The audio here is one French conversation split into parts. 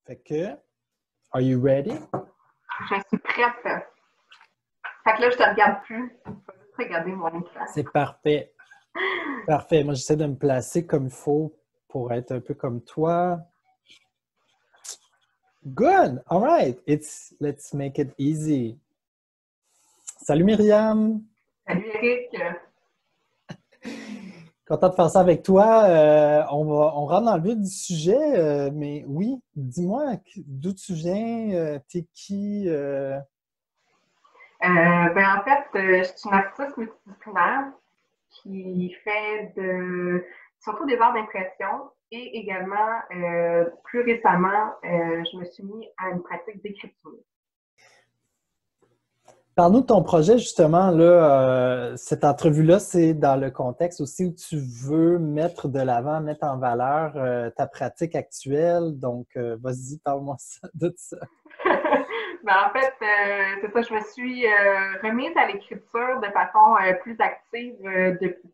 Fait que, are you ready? Je suis prête. Fait que là, je te regarde plus. Je vais juste regarder mon écran. C'est parfait. Parfait. Moi, j'essaie de me placer comme il faut pour être un peu comme toi. Good. All right. Let's make it easy. Salut Myriam. Salut Eric. Content de faire ça avec toi. On rentre dans le vif du sujet, mais oui, dis-moi d'où tu viens, t'es qui? En fait, je suis une artiste multidisciplinaire qui fait surtout des arts d'impression et également, plus récemment, je me suis mis à une pratique d'écriture. Parle-nous de ton projet, justement, là, cette entrevue-là, c'est dans le contexte aussi où tu veux mettre de l'avant, mettre en valeur ta pratique actuelle. Donc, vas-y, parle-moi de ça. En fait, c'est ça, je me suis remise à l'écriture de façon plus active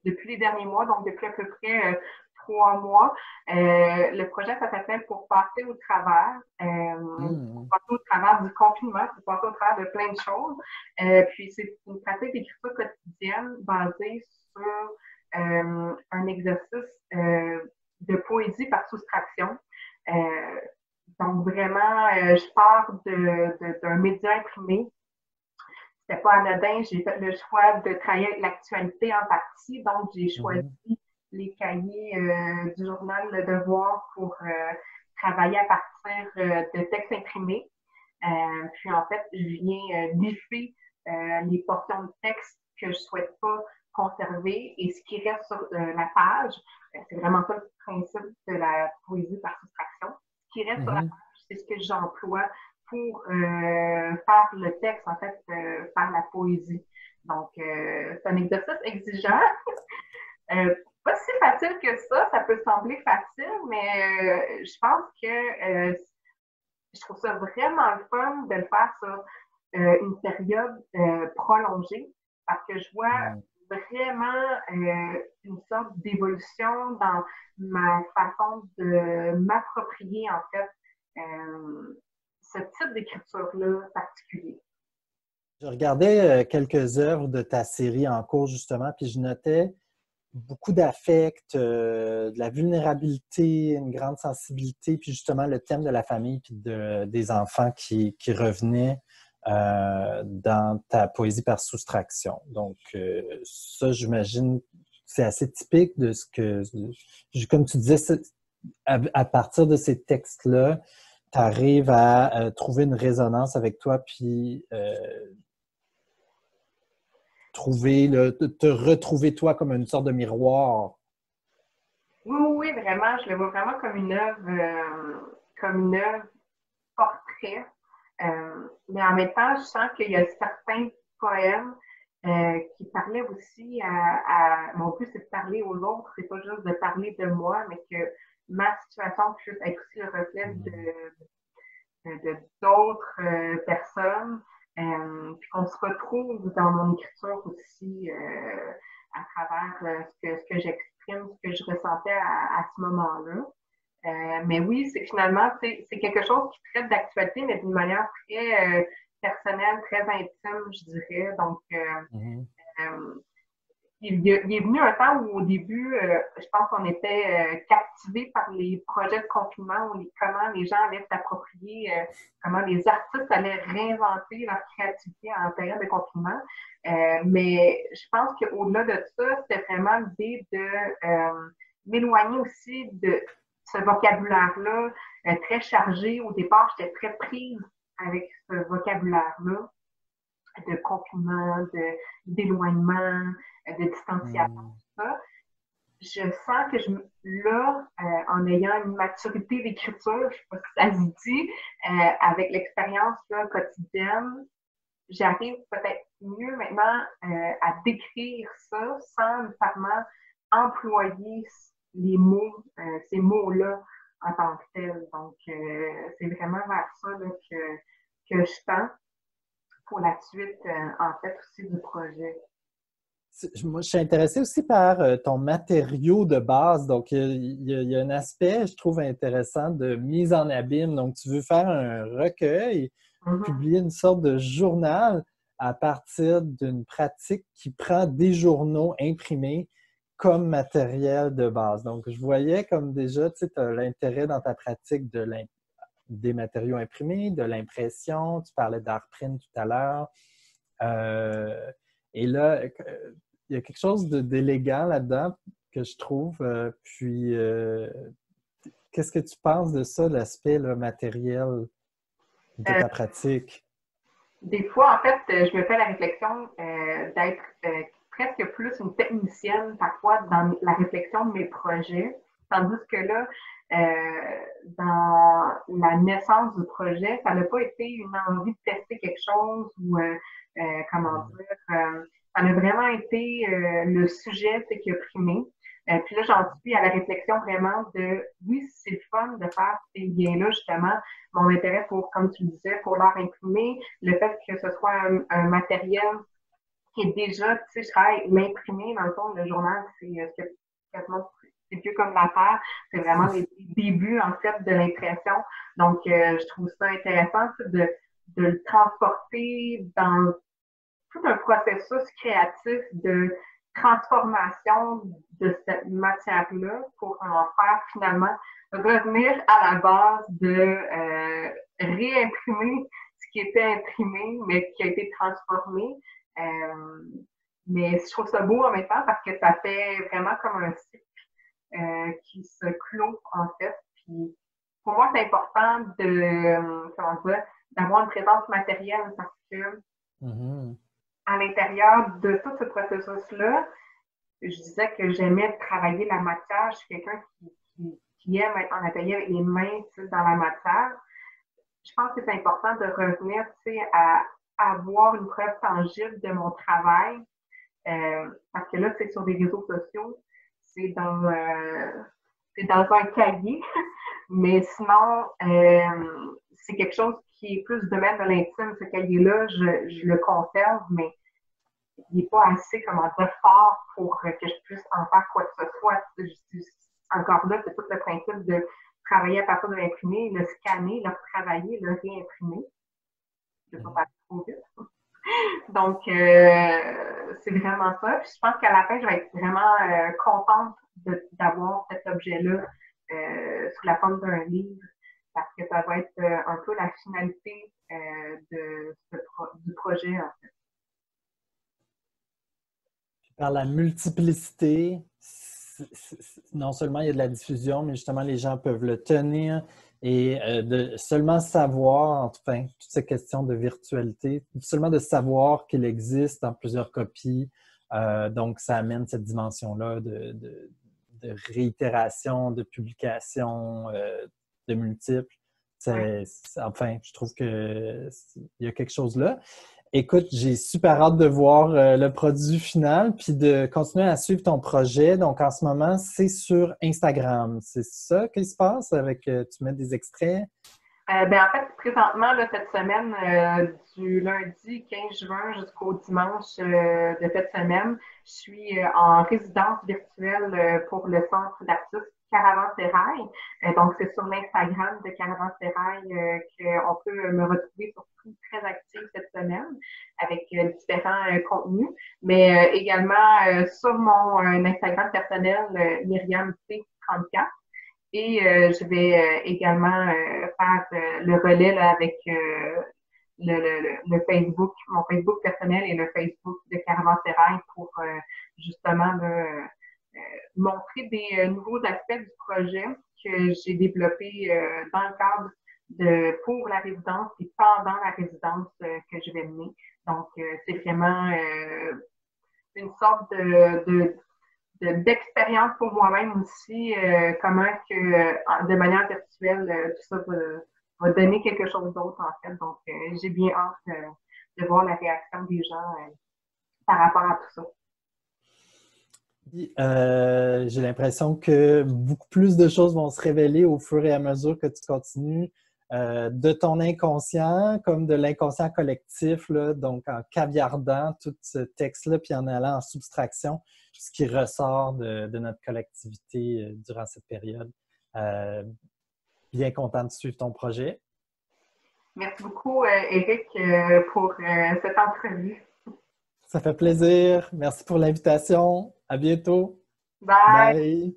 depuis les derniers mois, donc depuis à peu près 3 mois. Le projet, ça s'appelle Pour passer au travers. Pour Hmm. passer au travers du confinement, pour passer au travers de plein de choses. Puis c'est une pratique d'écriture quotidienne basée sur un exercice de poésie par soustraction. Donc, vraiment, je pars d'un média imprimé. C'était pas anodin. J'ai fait le choix de travailler avec l'actualité en partie. Donc, j'ai choisi Mhm. les cahiers du journal Le Devoir pour travailler à partir de textes imprimés. Puis, en fait, je viens biffer les portions de texte que je souhaite pas conserver et ce qui reste sur la page. C'est vraiment ça le principe de la poésie par soustraction. Ce qui reste sur la Mhm. page, c'est ce que j'emploie pour faire le texte, en fait, faire la poésie. Donc, c'est un exercice exigeant. Pas si facile que ça peut sembler facile, mais je pense que je trouve ça vraiment le fun de le faire sur une période prolongée parce que je vois Mhm. vraiment une sorte d'évolution dans ma façon de m'approprier en fait ce type d'écriture-là particulier. Je regardais quelques œuvres de ta série en cours, justement, puis je notais beaucoup d'affect, de la vulnérabilité, une grande sensibilité, puis justement le thème de la famille puis des enfants qui revenaient dans ta poésie par soustraction. Donc, ça, j'imagine, c'est assez typique de ce que, comme tu disais, à partir de ces textes-là, tu arrives à trouver une résonance avec toi, puis te retrouver toi comme une sorte de miroir. Oui, oui, vraiment, je le vois vraiment comme une œuvre portrait. Mais en même temps, je sens qu'il y a certains poèmes qui parlaient aussi mon but, c'est de parler aux autres, c'est pas juste de parler de moi, mais que ma situation puisse être aussi le reflet d'autres personnes. Puis qu'on se retrouve dans mon écriture aussi à travers ce que j'exprime, ce que je ressentais à ce moment-là. Mais oui, c'est finalement, c'est quelque chose qui traite d'actualité, mais d'une manière très personnelle, très intime, je dirais. Donc, Mhm. euh, il est venu un temps où, au début, je pense qu'on était captivés par les projets de confinement, comment les gens allaient s'approprier, comment les artistes allaient réinventer leur créativité en période de confinement. Mais je pense qu'au-delà de ça, c'était vraiment l'idée de m'éloigner aussi de ce vocabulaire-là très chargé. Au départ, j'étais très prise avec ce vocabulaire-là de confinement, d'éloignement, de distanciation, Mhm. tout ça. Je sens que là, en ayant une maturité d'écriture, je ne sais pas si ça se dit, avec l'expérience là, quotidienne, j'arrive peut-être mieux maintenant à décrire ça sans nécessairement employer les mots, ces mots-là en tant que tels. Donc, c'est vraiment vers ça là, que je tends pour la suite, en fait, aussi du projet. Moi, je suis intéressée aussi par ton matériau de base. Donc, il y a un aspect, je trouve intéressant, de mise en abîme. Donc, tu veux faire un recueil, Mhm. publier une sorte de journal à partir d'une pratique qui prend des journaux imprimés comme matériel de base. Donc, je voyais comme déjà, tu sais, tu as l'intérêt dans ta pratique des matériaux imprimés, de l'impression. Tu parlais d'art print tout à l'heure. Euh, et là, il y a quelque chose d'élégant là-dedans que je trouve. Puis, qu'est-ce que tu penses de ça, l'aspect matériel de Euh, ta pratique? des fois, en fait, je me fais la réflexion d'être presque plus une technicienne parfois dans la réflexion de mes projets, tandis que là, dans la naissance du projet, ça n'a pas été une envie de tester quelque chose ou, comment dire, ça a vraiment été le sujet qui a primé. Puis là, j'en suis à la réflexion vraiment de, oui, c'est le fun de faire ces liens-là, justement, mon intérêt pour, comme tu le disais, pour l'art imprimé, le fait que ce soit un matériel qui est déjà, tu sais, je travaille l'imprimer, dans le fond, le journal, c'est quasiment, c'est plus comme la terre, c'est vraiment les débuts, en fait, de l'impression. Donc, je trouve ça intéressant de le transporter dans tout un processus créatif de transformation de cette matière-là pour en faire finalement revenir à la base de réimprimer ce qui était imprimé, mais qui a été transformé. Euh, mais je trouve ça beau en même temps parce que ça fait vraiment comme un cycle qui se clôt en fait. Puis pour moi, c'est important comment dire, d'avoir une présence matérielle parce que Mhm. à l'intérieur de tout ce processus-là, je disais que j'aimais travailler la matière. Je suis quelqu'un qui aime être en atelier avec les mains dans la matière. Je pense que c'est important de revenir à avoir une preuve tangible de mon travail. Parce que là, c'est sur des réseaux sociaux, c'est dans, euh, c'est dans un cahier, mais sinon, c'est quelque chose qui est plus du domaine de l'intime. Ce cahier-là, je le conserve, mais il n'est pas assez, comment dire, fort pour que je puisse en faire quoi que ce soit. Encore là, c'est tout le principe de travailler à partir de l'imprimé, le scanner, le retravailler, le réimprimer. Je ne vais pas passer trop vite. Donc, c'est vraiment ça. Puis je pense qu'à la fin, je vais être vraiment contente d'avoir cet objet-là sous la forme d'un livre parce que ça va être un peu la finalité du projet. En fait. Par la multiplicité, non seulement il y a de la diffusion, mais justement les gens peuvent le tenir et de seulement savoir, enfin, toute cette question de virtualité, seulement de savoir qu'il existe en plusieurs copies. Donc, ça amène cette dimension-là de réitération, de publication, de multiples. Ouais. Enfin, je trouve qu'il y a quelque chose là. Écoute, j'ai super hâte de voir le produit final puis de continuer à suivre ton projet. Donc, en ce moment, c'est sur Instagram. C'est ça qui se passe avec, tu mets des extraits? Ben, en fait, présentement, là, cette semaine, du lundi 15 juin jusqu'au dimanche de cette semaine, je suis en résidence virtuelle pour le centre d'artistes Caravansérail. Donc, c'est sur l'Instagram de Caravansérail qu'on peut me retrouver surtout très active cette semaine avec différents contenus, mais également sur mon Instagram personnel, Myriam C34. Et je vais également faire le relais là, avec le Facebook, mon Facebook personnel et le Facebook de Caravansérail pour justement montrer des nouveaux aspects du projet que j'ai développé dans le cadre pour la résidence et pendant la résidence que je vais mener. Donc, c'est vraiment une sorte d'expérience pour moi-même aussi, comment que de manière virtuelle, tout ça va donner quelque chose d'autre en fait. Donc, j'ai bien hâte de voir la réaction des gens par rapport à tout ça. J'ai l'impression que beaucoup plus de choses vont se révéler au fur et à mesure que tu continues de ton inconscient comme de l'inconscient collectif, là, donc en caviardant tout ce texte-là, puis en allant en subtraction, ce qui ressort de notre collectivité durant cette période. Bien content de suivre ton projet. Merci beaucoup, Éric, pour cette entrevue. Ça fait plaisir. Merci pour l'invitation. À bientôt. Bye! Bye.